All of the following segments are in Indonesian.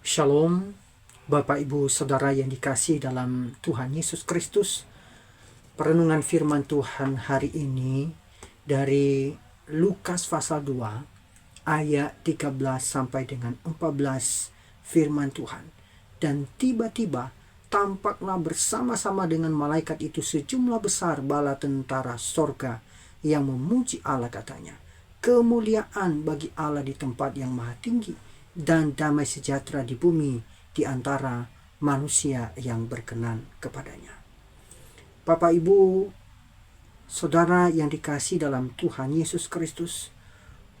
Shalom, Bapak Ibu Saudara yang dikasihi dalam Tuhan Yesus Kristus. Perenungan firman Tuhan hari ini dari Lukas pasal 2 ayat 13 sampai dengan 14 firman Tuhan. Dan tiba-tiba tampaklah bersama-sama dengan malaikat itu sejumlah besar bala tentara sorga yang memuji Allah, katanya, kemuliaan bagi Allah di tempat yang maha tinggi dan damai sejahtera di bumi di antara manusia yang berkenan kepadanya. Bapak, Ibu, Saudara yang dikasihi dalam Tuhan Yesus Kristus,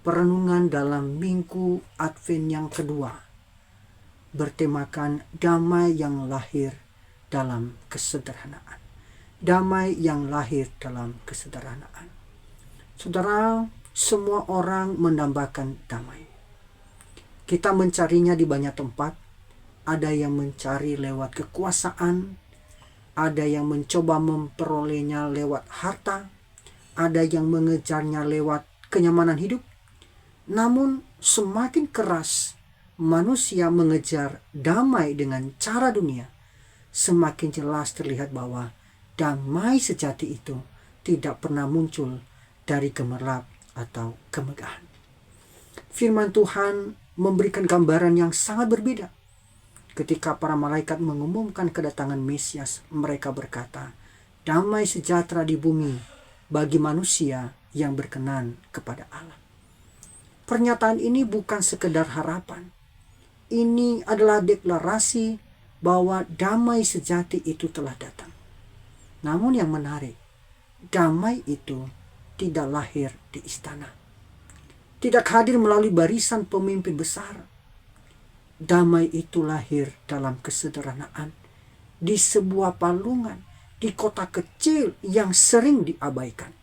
perenungan dalam Minggu Advent yang kedua bertemakan damai yang lahir dalam kesederhanaan. Damai yang lahir dalam kesederhanaan. Saudara, semua orang mendambakan damai. Kita mencarinya di banyak tempat. Ada yang mencari lewat kekuasaan, ada yang mencoba memperolehnya lewat harta, ada yang mengejarnya lewat kenyamanan hidup. Namun semakin keras manusia mengejar damai dengan cara dunia, semakin jelas terlihat bahwa damai sejati itu tidak pernah muncul dari gemerlap atau kemegahan. Firman Tuhan memberikan gambaran yang sangat berbeda. Ketika para malaikat mengumumkan kedatangan Mesias, mereka berkata, damai sejahtera di bumi bagi manusia yang berkenan kepada Allah. Pernyataan ini bukan sekedar harapan. Ini adalah deklarasi bahwa damai sejati itu telah datang. Namun yang menarik, damai itu tidak lahir di istana. Tidak hadir melalui barisan pemimpin besar. Damai itu lahir dalam kesederhanaan, di sebuah palungan, di kota kecil yang sering diabaikan.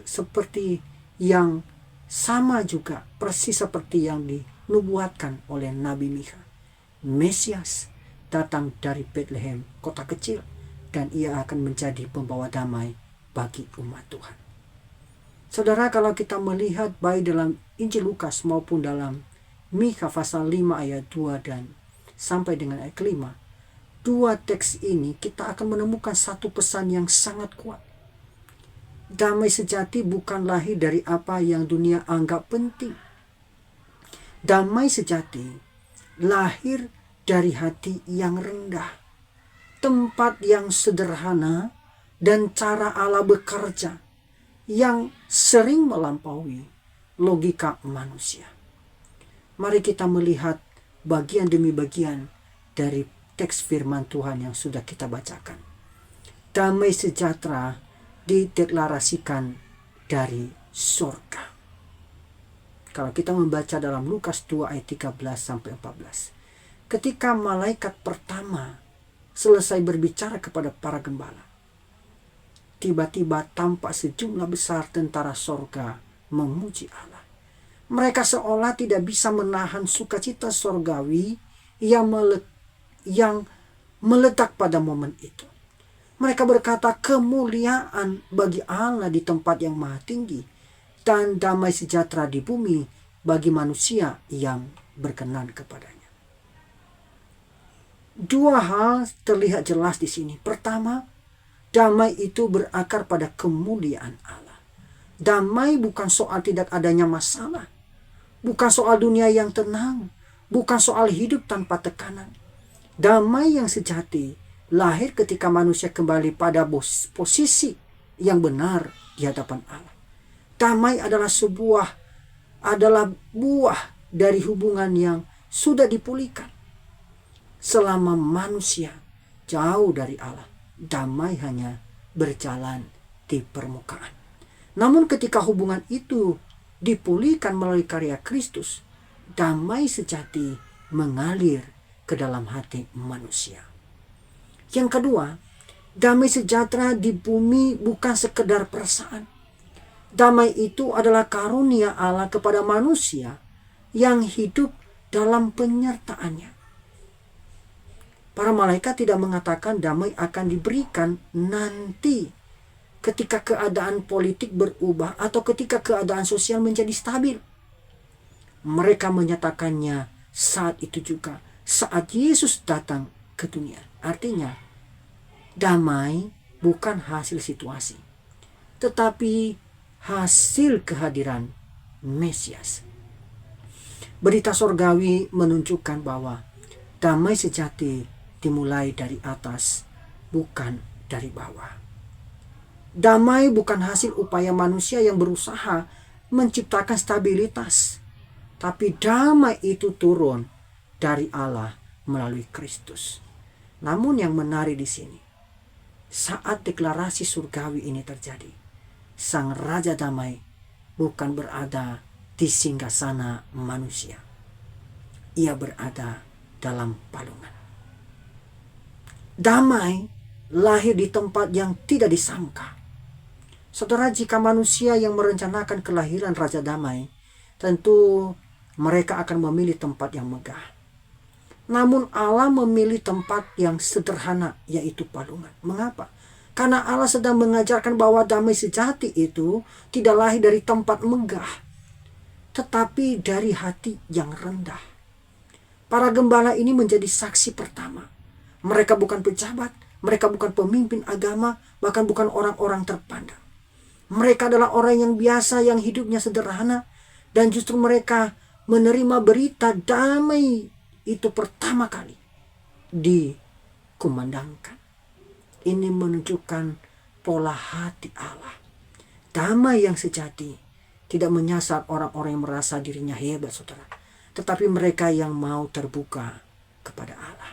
Seperti yang sama juga, persis seperti yang dinubuatkan oleh Nabi Mikha. Mesias datang dari Bethlehem, kota kecil, dan ia akan menjadi pembawa damai bagi umat Tuhan. Saudara, kalau kita melihat baik dalam Injil Lukas maupun dalam Mikha pasal 5 ayat 2 dan sampai dengan ayat 5, dua teks ini kita akan menemukan satu pesan yang sangat kuat. Damai sejati bukan lahir dari apa yang dunia anggap penting. Damai sejati lahir dari hati yang rendah, tempat yang sederhana, dan cara Allah bekerja yang sering melampaui logika manusia. Mari kita melihat bagian demi bagian dari teks firman Tuhan yang sudah kita bacakan. Damai sejahtera dideklarasikan dari surga. Kalau kita membaca dalam Lukas 2 ayat 13 sampai 14. Ketika malaikat pertama selesai berbicara kepada para gembala, tiba-tiba tampak sejumlah besar tentara sorga memuji Allah. Mereka seolah tidak bisa menahan sukacita sorgawi yang meledak pada momen itu. Mereka berkata, kemuliaan bagi Allah di tempat yang maha tinggi, dan damai sejahtera di bumi bagi manusia yang berkenan kepadanya. Dua hal terlihat jelas di sini. Pertama, damai itu berakar pada kemuliaan Allah. Damai bukan soal tidak adanya masalah, bukan soal dunia yang tenang, bukan soal hidup tanpa tekanan. Damai yang sejati lahir ketika manusia kembali pada posisi yang benar di hadapan Allah. Damai adalah buah dari hubungan yang sudah dipulihkan. Selama manusia jauh dari Allah, damai hanya berjalan di permukaan. Namun ketika hubungan itu dipulihkan melalui karya Kristus, damai sejati mengalir ke dalam hati manusia. Yang kedua, damai sejahtera di bumi bukan sekedar perasaan. Damai itu adalah karunia Allah kepada manusia yang hidup dalam penyertaannya. Para malaikat tidak mengatakan damai akan diberikan nanti ketika keadaan politik berubah atau ketika keadaan sosial menjadi stabil. Mereka menyatakannya saat itu juga saat Yesus datang ke dunia. Artinya, damai bukan hasil situasi, tetapi hasil kehadiran Mesias. Berita sorgawi menunjukkan bahwa damai sejati dimulai dari atas, bukan dari bawah. Damai bukan hasil upaya manusia yang berusaha menciptakan stabilitas, tapi damai itu turun dari Allah melalui Kristus. Namun yang menarik di sini, saat deklarasi surgawi ini terjadi, Sang Raja Damai bukan berada di singgasana manusia. Ia berada dalam palungan. Damai lahir di tempat yang tidak disangka. Saudara, jika manusia yang merencanakan kelahiran Raja Damai, tentu mereka akan memilih tempat yang megah. Namun Allah memilih tempat yang sederhana, yaitu palungan. Mengapa? Karena Allah sedang mengajarkan bahwa damai sejati itu tidak lahir dari tempat megah, tetapi dari hati yang rendah. Para gembala ini menjadi saksi pertama. Mereka bukan pejabat, mereka bukan pemimpin agama, bahkan bukan orang-orang terpandang. Mereka adalah orang yang biasa, yang hidupnya sederhana, dan justru mereka menerima berita damai itu pertama kali dikumandangkan. Ini menunjukkan pola hati Allah. Damai yang sejati tidak menyasar orang-orang yang merasa dirinya hebat, saudara, tetapi mereka yang mau terbuka kepada Allah.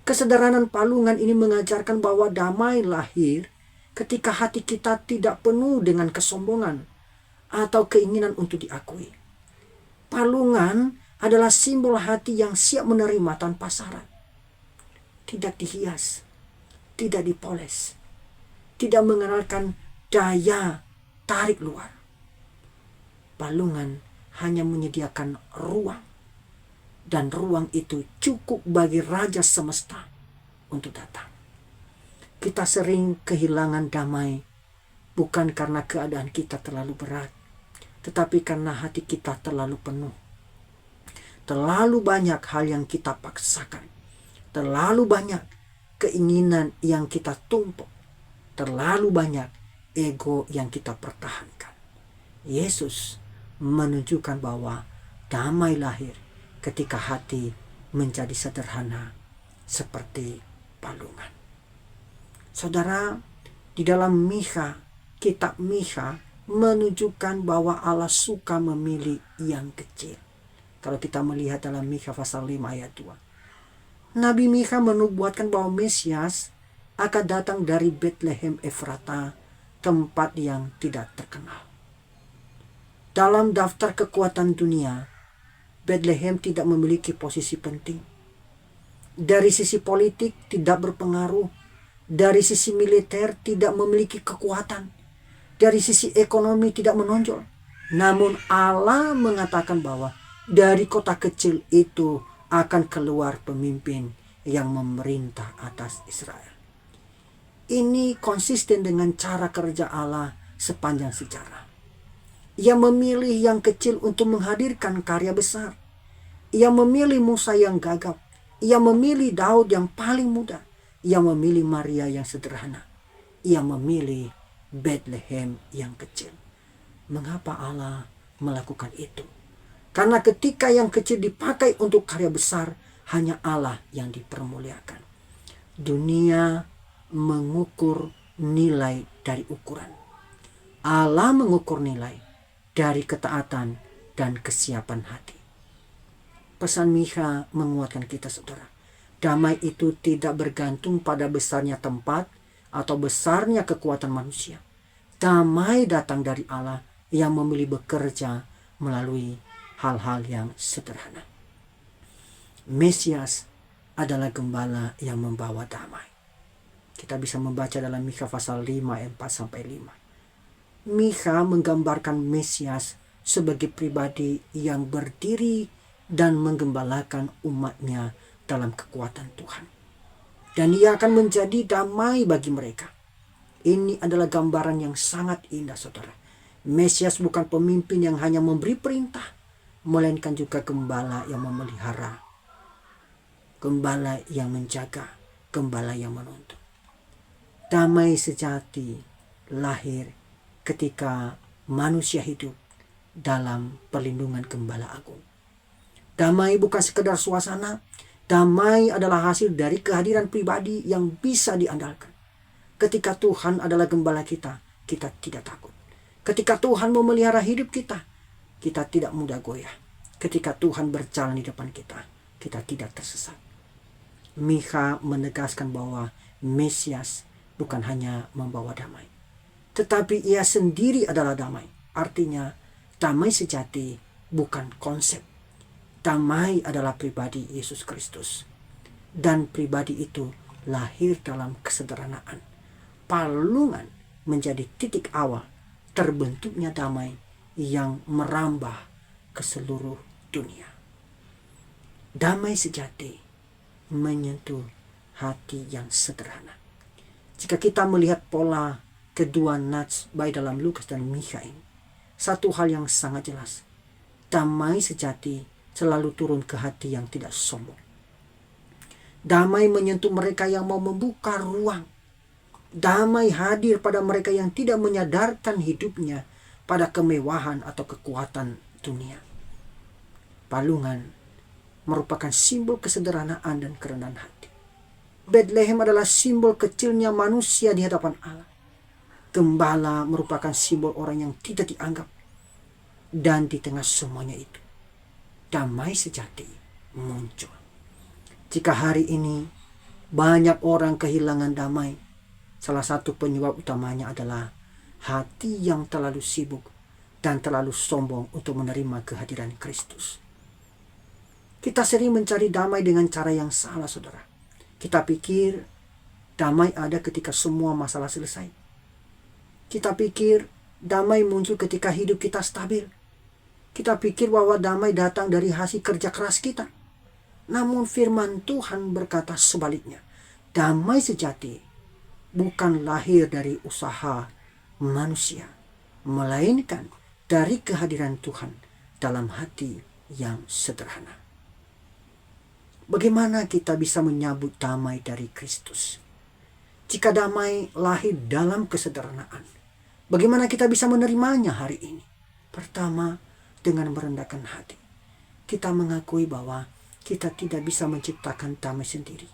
Kesederhanaan palungan ini mengajarkan bahwa damai lahir ketika hati kita tidak penuh dengan kesombongan atau keinginan untuk diakui. Palungan adalah simbol hati yang siap menerima tanpa syarat. Tidak dihias, tidak dipoles, tidak mengenalkan daya tarik luar. Palungan hanya menyediakan ruang, dan ruang itu cukup bagi Raja Semesta untuk datang. Kita sering kehilangan damai bukan karena keadaan kita terlalu berat, tetapi karena hati kita terlalu penuh. Terlalu banyak hal yang kita paksakan, terlalu banyak keinginan yang kita tumpuk, terlalu banyak ego yang kita pertahankan. Yesus menunjukkan bahwa damai lahir ketika hati menjadi sederhana seperti palungan. Saudara, di dalam kitab Mikha menunjukkan bahwa Allah suka memilih yang kecil. Kalau kita melihat dalam Mikha pasal 5 ayat 2. Nabi Mikha menubuatkan bahwa Mesias akan datang dari Bethlehem Efrata, tempat yang tidak terkenal. Dalam daftar kekuatan dunia, Bethlehem tidak memiliki posisi penting. Dari sisi politik tidak berpengaruh. Dari sisi militer tidak memiliki kekuatan. Dari sisi ekonomi tidak menonjol. Namun Allah mengatakan bahwa dari kota kecil itu akan keluar pemimpin yang memerintah atas Israel. Ini konsisten dengan cara kerja Allah sepanjang sejarah. Ia memilih yang kecil untuk menghadirkan karya besar. Ia memilih Musa yang gagap. Ia memilih Daud yang paling muda. Ia memilih Maria yang sederhana. Ia memilih Bethlehem yang kecil. Mengapa Allah melakukan itu? Karena ketika yang kecil dipakai untuk karya besar, hanya Allah yang dipermuliakan. Dunia mengukur nilai dari ukuran. Allah mengukur nilai dari ketaatan dan kesiapan hati. Pesan Mikha menguatkan kita, saudara. Damai itu tidak bergantung pada besarnya tempat atau besarnya kekuatan manusia. Damai datang dari Allah yang memilih bekerja melalui hal-hal yang sederhana. Mesias adalah gembala yang membawa damai. Kita bisa membaca dalam Mikha pasal 5 ayat 4-5. Mikha menggambarkan Mesias sebagai pribadi yang berdiri dan menggembalakan umatnya dalam kekuatan Tuhan. Dan ia akan menjadi damai bagi mereka. Ini adalah gambaran yang sangat indah, saudara. Mesias bukan pemimpin yang hanya memberi perintah, melainkan juga gembala yang memelihara, gembala yang menjaga, gembala yang menuntun. Damai sejati lahir ketika manusia hidup dalam perlindungan gembala agung. Damai bukan sekedar suasana, damai adalah hasil dari kehadiran pribadi yang bisa diandalkan. Ketika Tuhan adalah gembala kita, kita tidak takut. Ketika Tuhan memelihara hidup kita, kita tidak mudah goyah. Ketika Tuhan berjalan di depan kita, kita tidak tersesat. Mikha menegaskan bahwa Mesias bukan hanya membawa damai, tetapi ia sendiri adalah damai. Artinya, damai sejati bukan konsep. Damai adalah pribadi Yesus Kristus. Dan pribadi itu lahir dalam kesederhanaan. Palungan menjadi titik awal terbentuknya damai yang merambah ke seluruh dunia. Damai sejati menyentuh hati yang sederhana. Jika kita melihat pola kedua nats baik dalam Lukas dan Mikha ini, satu hal yang sangat jelas, damai sejati selalu turun ke hati yang tidak sombong. Damai menyentuh mereka yang mau membuka ruang. Damai hadir pada mereka yang tidak menyadarkan hidupnya pada kemewahan atau kekuatan dunia. Palungan merupakan simbol kesederhanaan dan kerendahan hati. Bethlehem adalah simbol kecilnya manusia di hadapan Allah. Gembala merupakan simbol orang yang tidak dianggap. Dan di tengah semuanya itu, damai sejati muncul. Jika hari ini banyak orang kehilangan damai, salah satu penyebab utamanya adalah hati yang terlalu sibuk dan terlalu sombong untuk menerima kehadiran Kristus. Kita sering mencari damai dengan cara yang salah, saudara. Kita pikir damai ada ketika semua masalah selesai. Kita pikir damai muncul ketika hidup kita stabil. Kita pikir bahwa damai datang dari hasil kerja keras kita. Namun firman Tuhan berkata sebaliknya. Damai sejati bukan lahir dari usaha manusia, melainkan dari kehadiran Tuhan dalam hati yang sederhana. Bagaimana kita bisa menyambut damai dari Kristus? Jika damai lahir dalam kesederhanaan, bagaimana kita bisa menerimanya hari ini? Pertama, dengan merendahkan hati. Kita mengakui bahwa kita tidak bisa menciptakan damai sendiri.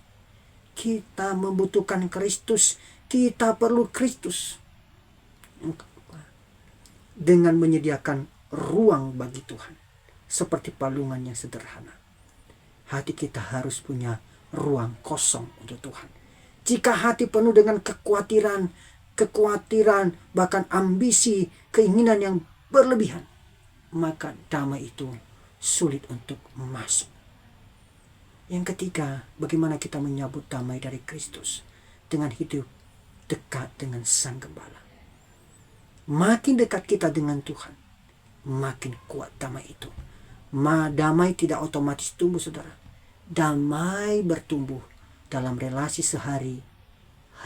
Kita membutuhkan Kristus. Kita perlu Kristus. Dengan menyediakan ruang bagi Tuhan, seperti palungan yang sederhana, hati kita harus punya ruang kosong untuk Tuhan. Jika hati penuh dengan kekhawatiran, bahkan ambisi, keinginan yang berlebihan, maka damai itu sulit untuk masuk. Yang ketiga, bagaimana kita menyambut damai dari Kristus? Dengan hidup dekat dengan Sang Gembala. Makin dekat kita dengan Tuhan, makin kuat damai itu. Damai tidak otomatis tumbuh, saudara. Damai bertumbuh dalam relasi sehari,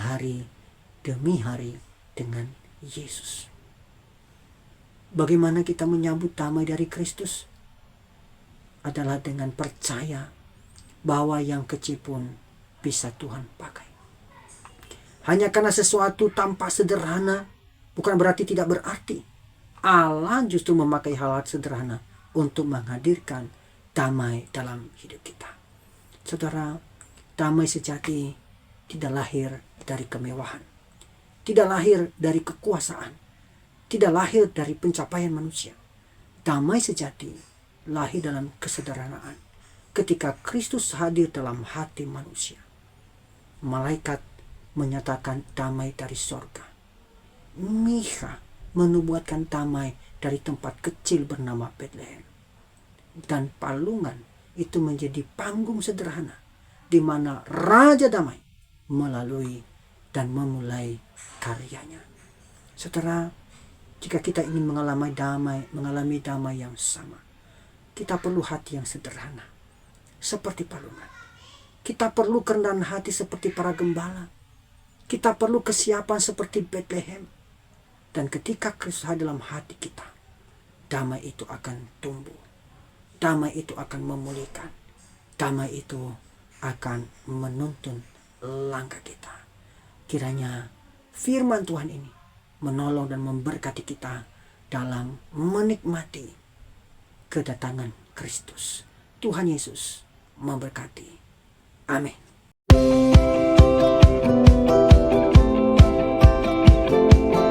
hari demi hari dengan Yesus. Bagaimana kita menyambut damai dari Kristus? Adalah dengan percaya bahwa yang kecil pun bisa Tuhan pakai. Hanya karena sesuatu tampak sederhana, bukan berarti tidak berarti. Allah justru memakai hal-hal sederhana untuk menghadirkan damai dalam hidup kita. Saudara, damai sejati tidak lahir dari kemewahan. Tidak lahir dari kekuasaan. Tidak lahir dari pencapaian manusia. Damai sejati lahir dalam kesederhanaan. Ketika Kristus hadir dalam hati manusia. Malaikat menyatakan damai dari sorga. Mikha menubuatkan damai dari tempat kecil bernama Bethlehem. Dan palungan itu menjadi panggung sederhana di mana Raja Damai melalui dan memulai karyanya. Saudara, jika kita ingin mengalami damai yang sama, kita perlu hati yang sederhana seperti palungan. Kita perlu kerendahan hati seperti para gembala. Kita perlu kesiapan seperti Bethlehem. Dan ketika Kristus hadir dalam hati kita, damai itu akan tumbuh. damai itu akan memulihkan. Damai itu akan menuntun langkah kita. Kiranya firman Tuhan ini menolong dan memberkati kita dalam menikmati kedatangan Kristus. Tuhan Yesus memberkati. Amin.